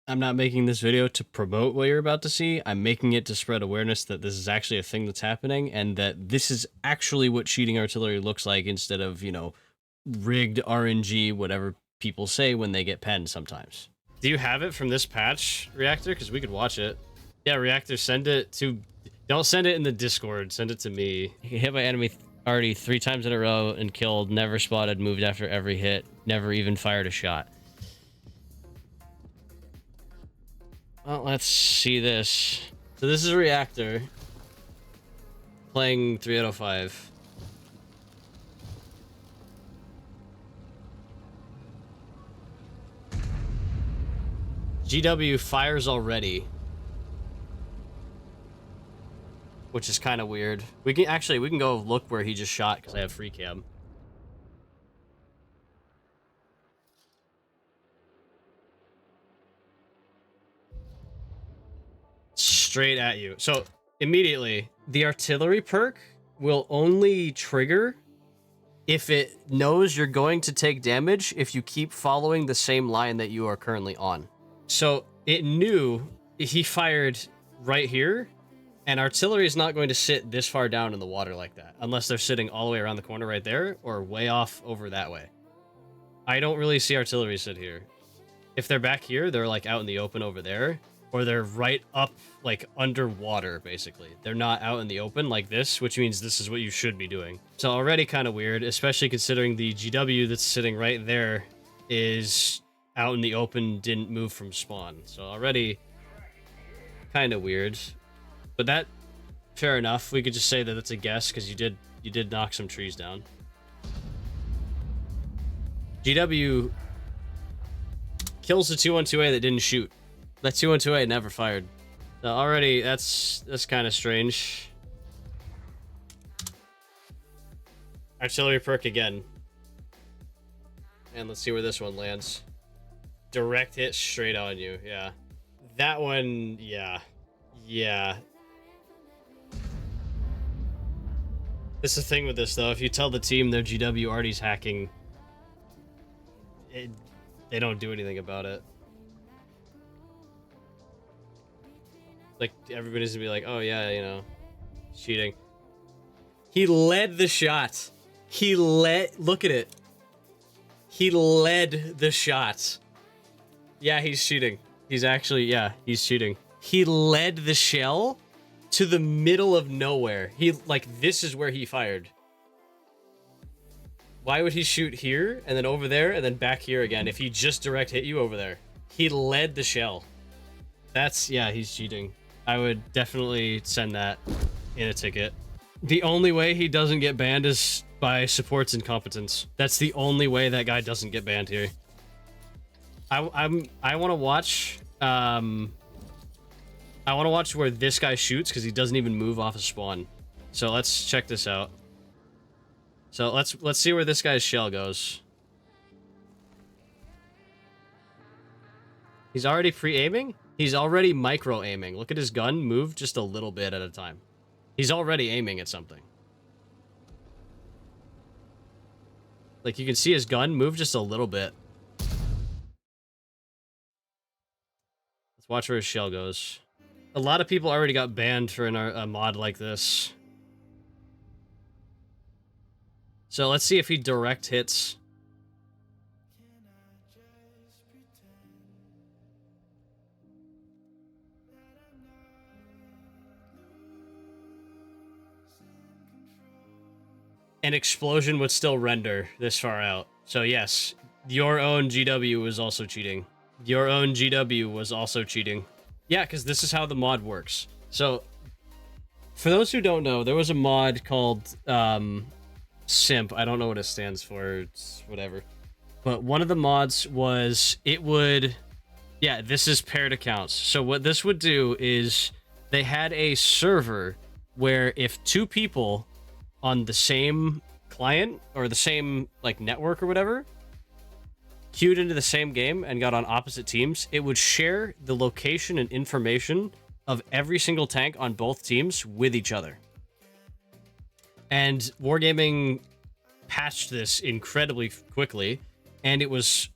I'm not making this video to promote what you're about to see. I'm making it to spread awareness that this is actually a thing that's happening and that this is actually what cheating artillery looks like instead of, you know, rigged RNG, whatever people say when they get penned sometimes. Do you have it from this patch, Reactor? Because we could watch it. Yeah, Reactor, send it to... Don't send it in the Discord. Send it to me. Hit by enemy already 3 times in a row and killed. Never spotted. Moved after every hit. Never even fired a shot. Well, let's see this. So this is a Reactor. Playing 3 out of 5. GW fires already. Which is kind of weird. We can go look where he just shot because I have free cam. Straight at you. So immediately, the artillery perk will only trigger if it knows you're going to take damage if you keep following the same line that you are currently on. So it knew he fired right here. And artillery is not going to sit this far down in the water like that, unless they're sitting all the way around the corner right there, or way off over that way. I don't really see artillery sit here. If they're back here, they're like out in the open over there, or they're right up, like underwater, basically. They're not out in the open like this, which means this is what you should be doing. So already kind of weird, especially considering the GW that's sitting right there is out in the open, didn't move from spawn. So already kind of weird. But that, fair enough. We could just say that it's a guess because you did knock some trees down. GW kills the 212A that didn't shoot. That 212A never fired. So already, that's kind of strange. Artillery perk again. And let's see where this one lands. Direct hit straight on you, yeah. That one, yeah. Yeah. It's the thing with this, though. If you tell the team their GW already's hacking, they don't do anything about it. Like, everybody's gonna be like, oh, yeah, you know, cheating. He led the shot. Look at it. He led the shot. Yeah, he's cheating. He's actually, yeah, he's cheating. He led the shell to the middle of nowhere. This is where he fired. Why would he shoot here, and then over there, and then back here again if he just direct hit you over there? He led the shell. Yeah, he's cheating. I would definitely send that in a ticket. The only way he doesn't get banned is by support's incompetence. That's the only way that guy doesn't get banned here. I want to watch... I want to watch where this guy shoots because he doesn't even move off of spawn. So let's check this out. So let's see where this guy's shell goes. He's already pre-aiming? He's already micro-aiming. Look at his gun move just a little bit at a time. He's already aiming at something. Like, you can see his gun move just a little bit. Let's watch where his shell goes. A lot of people already got banned for a mod like this. So let's see if he direct hits. An explosion would still render this far out. So yes, your own GW was also cheating. Your own GW was also cheating. Yeah, because this is how the mod works. So, for those who don't know, there was a mod called Simp. I don't know what it stands for. It's whatever. But one of the mods was it would... Yeah, this is paired accounts. So what this would do is they had a server where if 2 people on the same client or the same like network or whatever queued into the same game and got on opposite teams, it would share the location and information of every single tank on both teams with each other. And Wargaming patched this incredibly quickly, and it was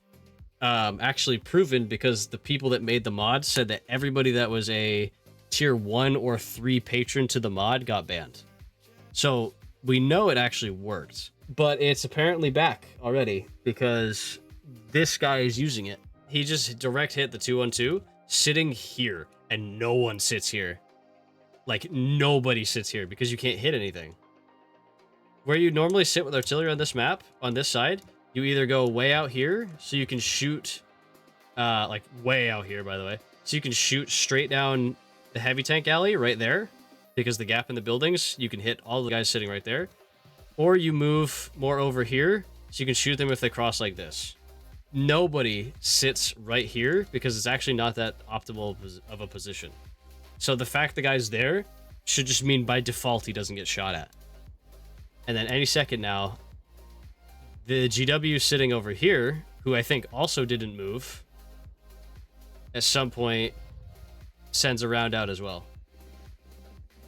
actually proven because the people that made the mod said that everybody that was a tier 1 or 3 patron to the mod got banned. So we know it actually worked, but it's apparently back already because this guy is using it. He just direct hit the 2-1-2 sitting here, and no one sits here. Like, nobody sits here because you can't hit anything. Where you normally sit with artillery on this map, on this side, you either go way out here so you can shoot, like way out here, by the way, so you can shoot straight down the heavy tank alley right there, because the gap in the buildings, you can hit all the guys sitting right there. Or you move more over here so you can shoot them if they cross like this. Nobody sits right here because it's actually not that optimal of a position. So the fact the guy's there should just mean by default he doesn't get shot at. And then any second now, the GW sitting over here, who I think also didn't move, at some point sends a round out as well.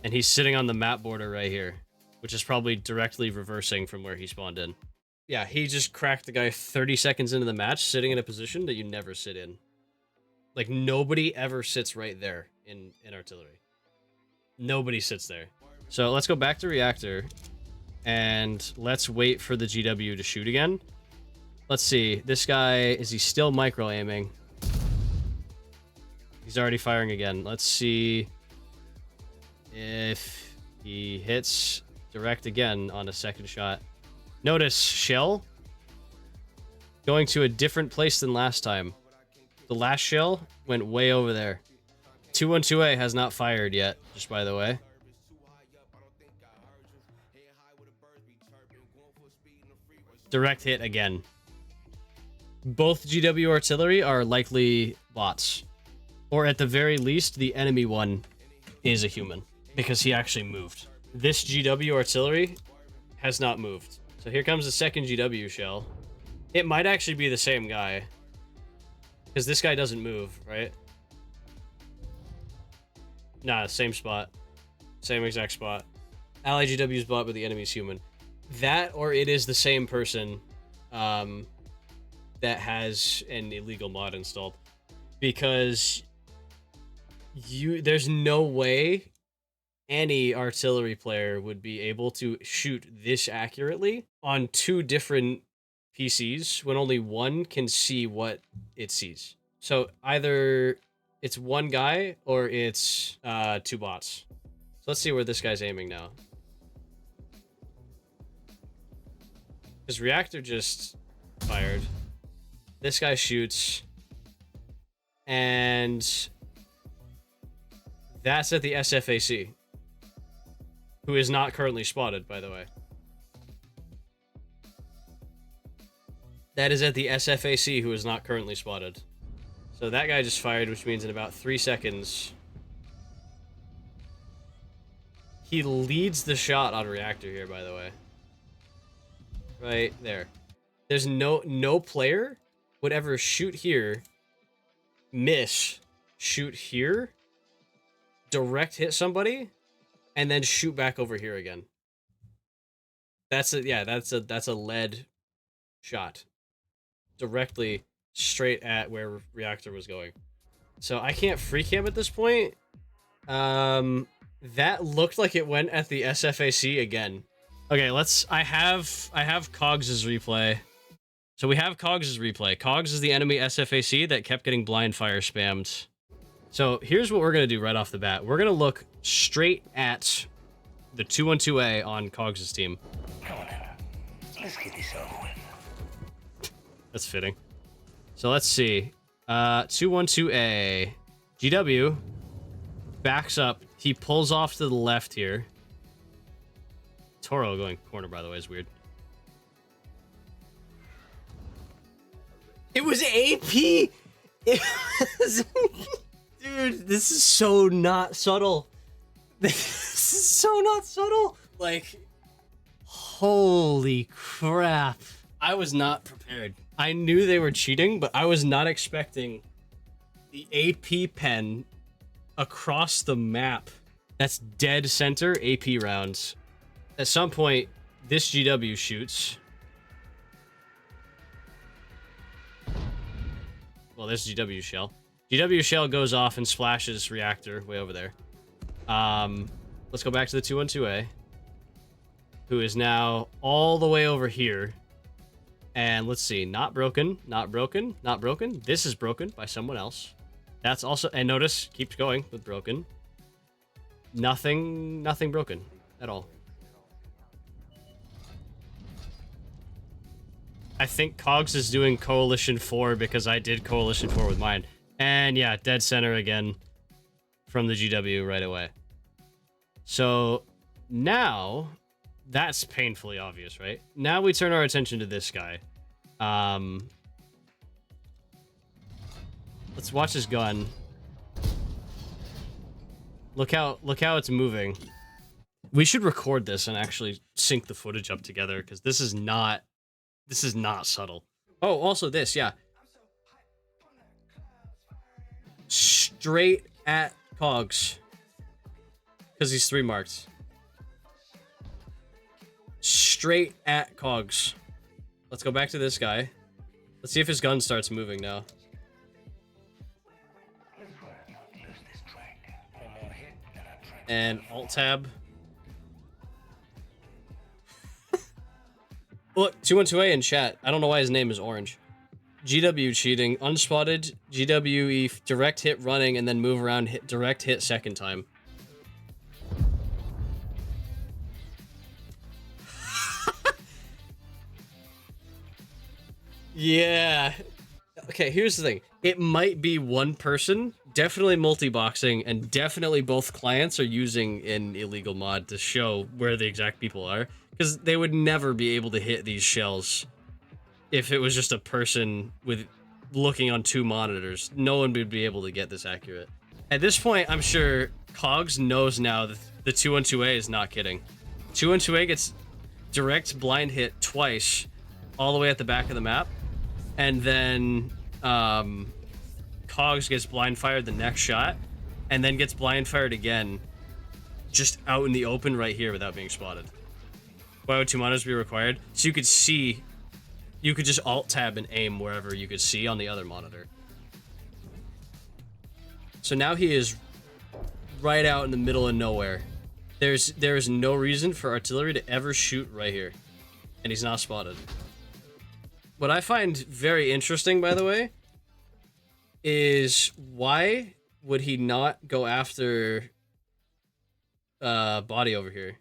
And he's sitting on the map border right here, which is probably directly reversing from where he spawned in. Yeah, he just cracked the guy 30 seconds into the match, sitting in a position that you never sit in. Like, nobody ever sits right there in artillery. Nobody sits there. So let's go back to reactor, and let's wait for the GW to shoot again. Let's see. This guy, is he still micro-aiming? He's already firing again. Let's see if he hits direct again on a second shot. Notice shell going to a different place than last time. The last shell went way over there. 212A has not fired yet, just by the way. Direct hit again. Both GW artillery are likely bots. Or at the very least, the enemy one is a human, because he actually moved. This GW artillery has not moved. So here comes the second GW shell. It might actually be the same guy, because this guy doesn't move, right? Nah, same spot. Same exact spot. Ally GW's bot, but the enemy's human. That, or it is the same person that has an illegal mod installed. Because there's no way any artillery player would be able to shoot this accurately on two different PCs when only one can see what it sees. So either it's one guy or it's two bots. So let's see where this guy's aiming now. His reactor just fired. This guy shoots. And that's at the SFAC, who is not currently spotted, by the way. That is at the SFAC, who is not currently spotted. So that guy just fired, which means in about 3 seconds, he leads the shot on reactor here, by the way. Right there. There's no player would ever shoot here, miss, shoot here, direct hit somebody, and then shoot back over here again. That's a lead shot directly straight at where reactor was going. So I can't free cam at this point. That looked like it went at the SFAC again. Okay, I have Cogs's replay. So we have Cogs's replay. Cogs is the enemy SFAC that kept getting blind fire spammed. So here's what we're going to do right off the bat. We're going to look straight at the 212A on Cogs's team. Come on, let's get this over with. That's fitting. So let's see. 212A. GW backs up. He pulls off to the left here. Toro going corner, by the way, is weird. It was AP! It was... Dude, this is so not subtle. This is so not subtle. Like, holy crap. I was not prepared. I knew they were cheating, but I was not expecting the AP pen across the map. That's dead center AP rounds. At some point, this GW shoots. Well, there's GW shell. GW shell goes off and splashes reactor way over there. Let's go back to the 212A, who is now all the way over here. And let's see, not broken, not broken, not broken. This is broken by someone else. That's also, and notice, keeps going with broken. Nothing broken at all. I think Cogs is doing Coalition 4 because I did Coalition 4 with mine. And yeah, dead center again from the GW right away. So now, that's painfully obvious, right? Now we turn our attention to this guy. Let's watch his gun. Look how it's moving. We should record this and actually sync the footage up together because this is not subtle. Oh, also this, yeah. Straight at Cogs. Because he's 3 marked. Straight at Cogs. Let's go back to this guy. Let's see if his gun starts moving now. And Alt-Tab. Look, 212A in chat. I don't know why his name is orange. GW cheating. Unspotted. GWE direct hit running and then move around, hit direct hit second time. Yeah. Okay, here's the thing. It might be one person, definitely multiboxing, and definitely both clients are using an illegal mod to show where the exact people are. Because they would never be able to hit these shells if it was just a person with looking on 2 monitors. No one would be able to get this accurate. At this point, I'm sure Cogs knows now that the 212A is not kidding. 212A gets direct blind hit twice all the way at the back of the map. And then Cogs gets blind fired the next shot, and then gets blind fired again, just out in the open right here without being spotted. Why would 2 monitors be required? So you could see, you could just Alt-Tab and aim wherever you could see on the other monitor. So now he is right out in the middle of nowhere. There is no reason for artillery to ever shoot right here, and he's not spotted. What I find very interesting, by the way, is why would he not go after body over here?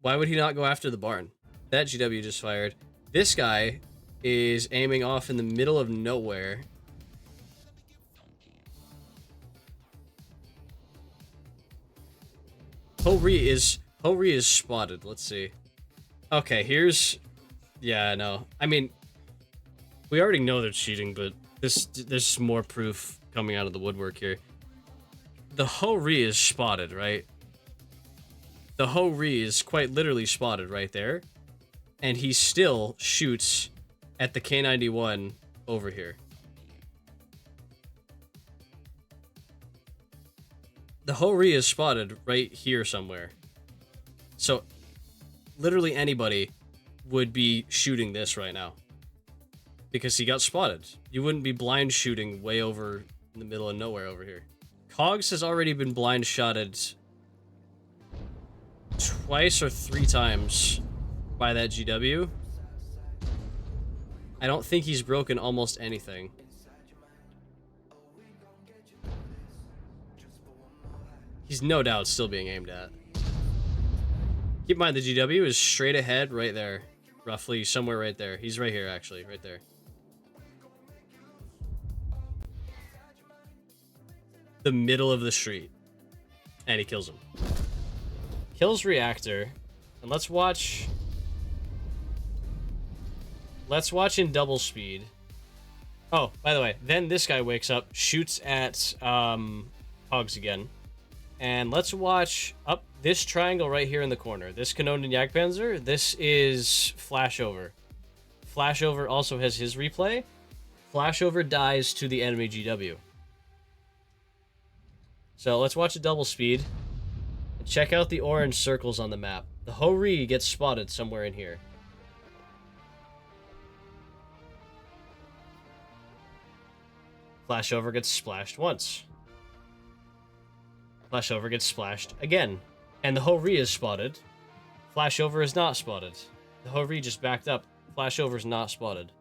Why would he not go after the barn? That GW just fired. This guy is aiming off in the middle of nowhere. Ho-Ri is spotted. Let's see. Okay, here's... Yeah, no. I mean, we already know they're cheating, but there's more proof coming out of the woodwork here. The Ho-Ri is spotted, right? The Ho-Ri is quite literally spotted right there. And he still shoots at the K91 over here. The Ho-Ri is spotted right here somewhere. So, literally anybody would be shooting this right now. Because he got spotted. You wouldn't be blind shooting way over in the middle of nowhere over here. Cogs has already been blind shotted twice or 3 times by that GW. I don't think he's broken almost anything. He's no doubt still being aimed at. Keep in mind, the GW is straight ahead right there. Roughly somewhere right there. He's right here, actually. Right there. The middle of the street. And he kills him. Kills Reactor. And let's watch... Let's watch in double speed. Oh, by the way, then this guy wakes up, shoots at Hogs again. And let's watch up this triangle right here in the corner. This Kanonen Jagdpanzer, this is Flashover. Flashover also has his replay. Flashover dies to the enemy GW. So let's watch a double speed. And check out the orange circles on the map. The Ho-Ri gets spotted somewhere in here. Flashover gets splashed once. Flashover gets splashed again. And the Ho-Ri is spotted. Flashover is not spotted. The Ho-Ri just backed up. Flashover is not spotted.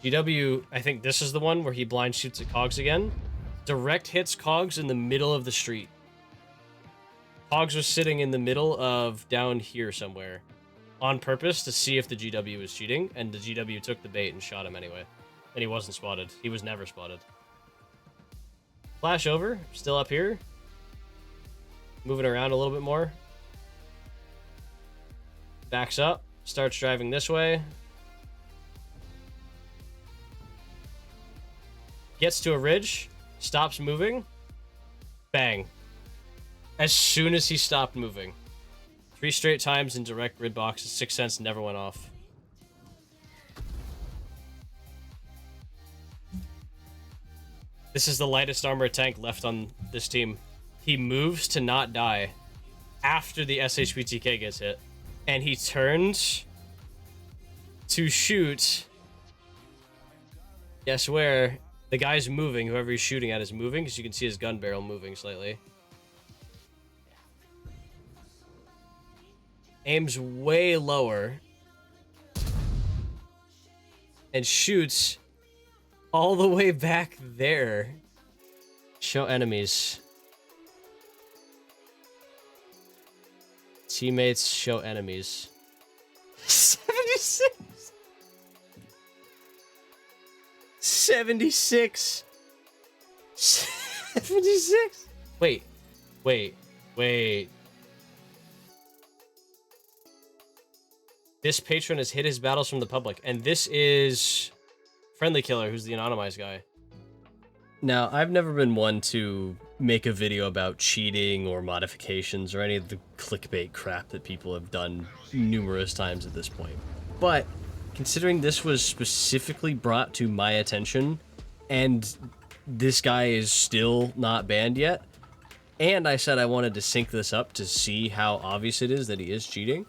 GW, I think this is the one where he blind shoots at Cogs again. Direct hits Cogs in the middle of the street. Cogs was sitting in the middle of down here somewhere on purpose to see if the GW was cheating, and the GW took the bait and shot him anyway. And he wasn't spotted. He was never spotted. Flashover, still up here. Moving around a little bit more. Backs up, starts driving this way. Gets to a ridge, stops moving. Bang. As soon as he stopped moving. 3 straight times in direct grid boxes, 6 cents never went off. This is the lightest armor tank left on this team. He moves to not die after the SHPTK gets hit. And he turns to shoot. Guess where? The guy's moving. Whoever he's shooting at is moving, because you can see his gun barrel moving slightly. Aims way lower. And shoots all the way back there. Show enemies. Teammates show enemies. 76. 76. 76. Wait. This patron has hid his battles from the public, and this is Friendly Killer, who's the anonymized guy. Now, I've never been one to make a video about cheating or modifications or any of the clickbait crap that people have done numerous times at this point. But considering this was specifically brought to my attention, and this guy is still not banned yet, and I said I wanted to sync this up to see how obvious it is that he is cheating,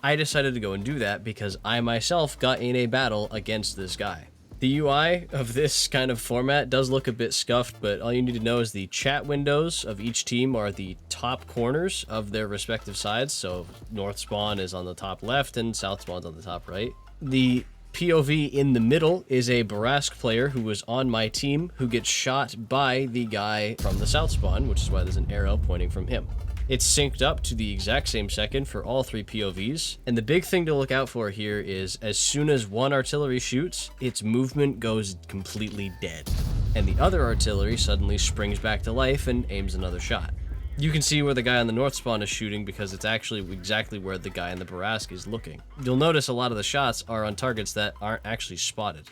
I decided to go and do that because I myself got in a battle against this guy. The UI of this kind of format does look a bit scuffed, but all you need to know is the chat windows of each team are the top corners of their respective sides. So North Spawn is on the top left and South Spawn's on the top right. The POV in the middle is a Barask player who was on my team who gets shot by the guy from the South Spawn, which is why there's an arrow pointing from him. It's synced up to the exact same second for all 3 POVs, and the big thing to look out for here is as soon as one artillery shoots, its movement goes completely dead, and the other artillery suddenly springs back to life and aims another shot. You can see where the guy on the North Spawn is shooting because it's actually exactly where the guy in the Barask is looking. You'll notice a lot of the shots are on targets that aren't actually spotted.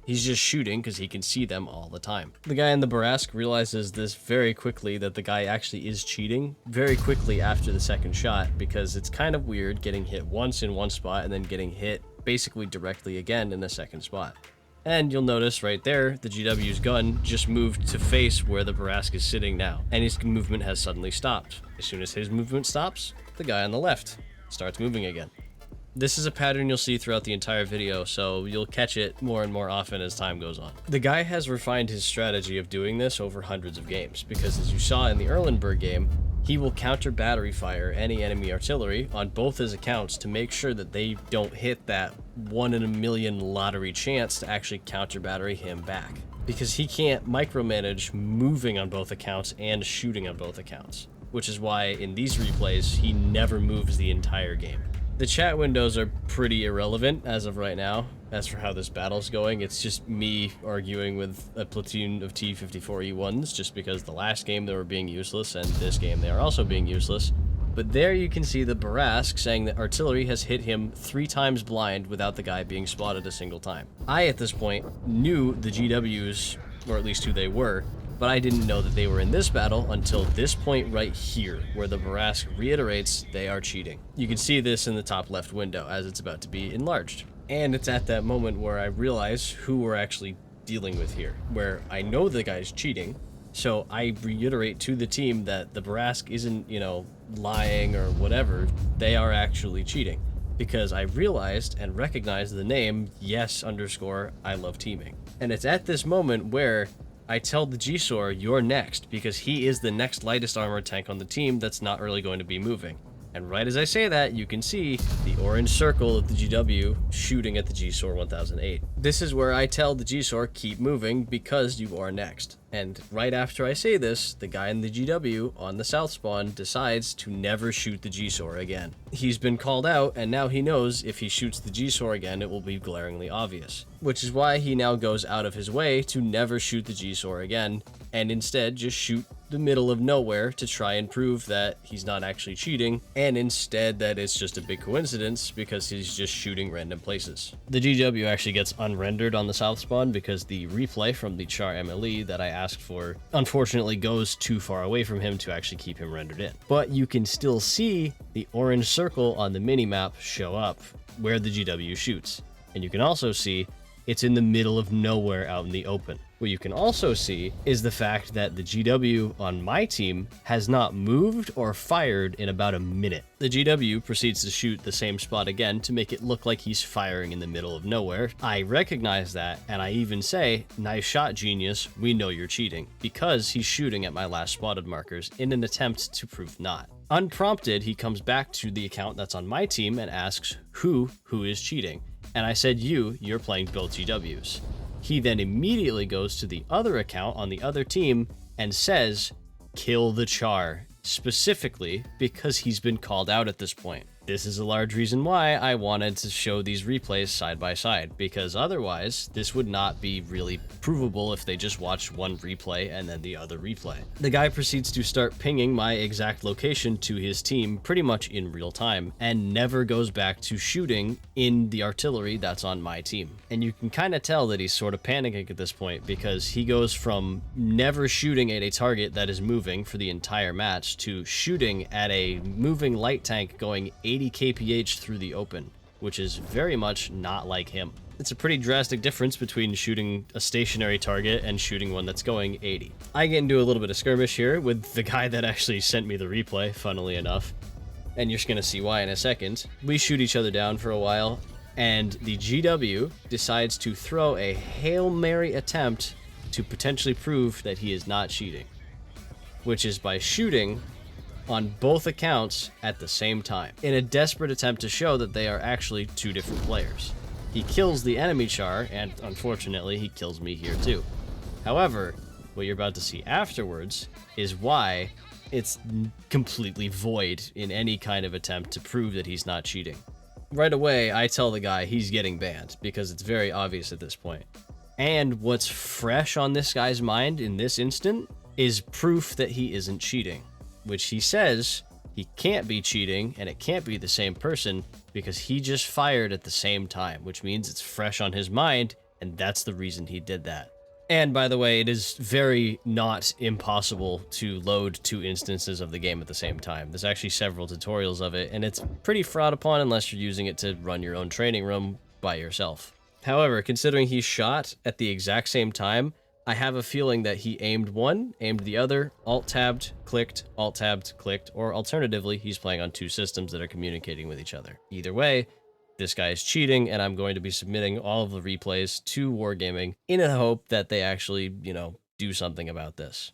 He's just shooting because he can see them all the time. The guy in the Barask realizes this very quickly, that the guy actually is cheating very quickly after the second shot, because it's kind of weird getting hit once in one spot and then getting hit basically directly again in the second spot. And you'll notice right there, the GW's gun just moved to face where the Barask is sitting now, and his movement has suddenly stopped. As soon as his movement stops, the guy on the left starts moving again. This is a pattern you'll see throughout the entire video, so you'll catch it more and more often as time goes on. The guy has refined his strategy of doing this over hundreds of games, because as you saw in the Erlenberg game, he will counter battery fire any enemy artillery on both his accounts to make sure that they don't hit that 1 in a million lottery chance to actually counter battery him back. Because he can't micromanage moving on both accounts and shooting on both accounts, which is why in these replays, he never moves the entire game. The chat windows are pretty irrelevant as of right now. As for how this battle's going, it's just me arguing with a platoon of T-54E1s, just because the last game they were being useless, and this game they are also being useless. But there you can see the Barask saying that artillery has hit him 3 times blind without the guy being spotted a single time. I, at this point, knew the GWs, or at least who they were, but I didn't know that they were in this battle until this point right here, where the Barask reiterates they are cheating. You can see this in the top left window as it's about to be enlarged. And it's at that moment where I realize who we're actually dealing with here, where I know the guy's cheating, so I reiterate to the team that the Barask isn't, lying or whatever, they are actually cheating. Because I realized and recognized the name yes_I love teaming. And it's at this moment where I tell the Gisor, you're next, because he is the next lightest armored tank on the team that's not really going to be moving. And right as I say that, you can see the orange circle of the GW shooting at the Gisor 1008. This is where I tell the Gisor, keep moving because you are next. And right after I say this, the guy in the GW on the south spawn decides to never shoot the Gisor again. He's been called out, and now he knows if he shoots the Gisor again, it will be glaringly obvious. Which is why he now goes out of his way to never shoot the Gisor again, and instead just shoot the middle of nowhere to try and prove that he's not actually cheating, and instead that it's just a big coincidence because he's just shooting random places. The GW actually gets unrendered on the south spawn because the replay from the char MLE that I asked for unfortunately goes too far away from him to actually keep him rendered in. But you can still see the orange circle on the minimap show up where the GW shoots. And you can also see it's in the middle of nowhere out in the open. What you can also see is the fact that the GW on my team has not moved or fired in about a minute. The GW proceeds to shoot the same spot again to make it look like he's firing in the middle of nowhere. I recognize that, and I even say, nice shot, genius, we know you're cheating, because he's shooting at my last spotted markers in an attempt to prove not. Unprompted, he comes back to the account that's on my team and asks who is cheating. And I said, you're playing both GWs. He then immediately goes to the other account on the other team and says, kill the char, specifically because he's been called out at this point. This is a large reason why I wanted to show these replays side by side, because otherwise this would not be really provable if they just watched one replay and then the other replay. The guy proceeds to start pinging my exact location to his team pretty much in real time and never goes back to shooting in the artillery that's on my team. And you can kind of tell that he's sort of panicking at this point because he goes from never shooting at a target that is moving for the entire match to shooting at a moving light tank going 80 kph through the open, which is very much not like him. It's a pretty drastic difference between shooting a stationary target and shooting one that's going 80. I get into a little bit of skirmish here with the guy that actually sent me the replay, funnily enough, and you're just gonna see why in a second. We shoot each other down for a while, and the GW decides to throw a Hail Mary attempt to potentially prove that he is not cheating, which is by shooting on both accounts at the same time, in a desperate attempt to show that they are actually two different players. He kills the enemy char, and unfortunately, he kills me here too. However, what you're about to see afterwards is why it's completely void in any kind of attempt to prove that he's not cheating. Right away, I tell the guy he's getting banned, because it's very obvious at this point. And what's fresh on this guy's mind in this instant is proof that he isn't cheating, which he says he can't be cheating and it can't be the same person because he just fired at the same time, which means it's fresh on his mind, and that's the reason he did that. And by the way, it is very not impossible to load two instances of the game at the same time. There's actually several tutorials of it, and it's pretty frowned upon unless you're using it to run your own training room by yourself. However, considering he shot at the exact same time, I have a feeling that he aimed one, aimed the other, alt-tabbed, clicked, or alternatively, he's playing on two systems that are communicating with each other. Either way, this guy is cheating, and I'm going to be submitting all of the replays to Wargaming in a hope that they actually, do something about this.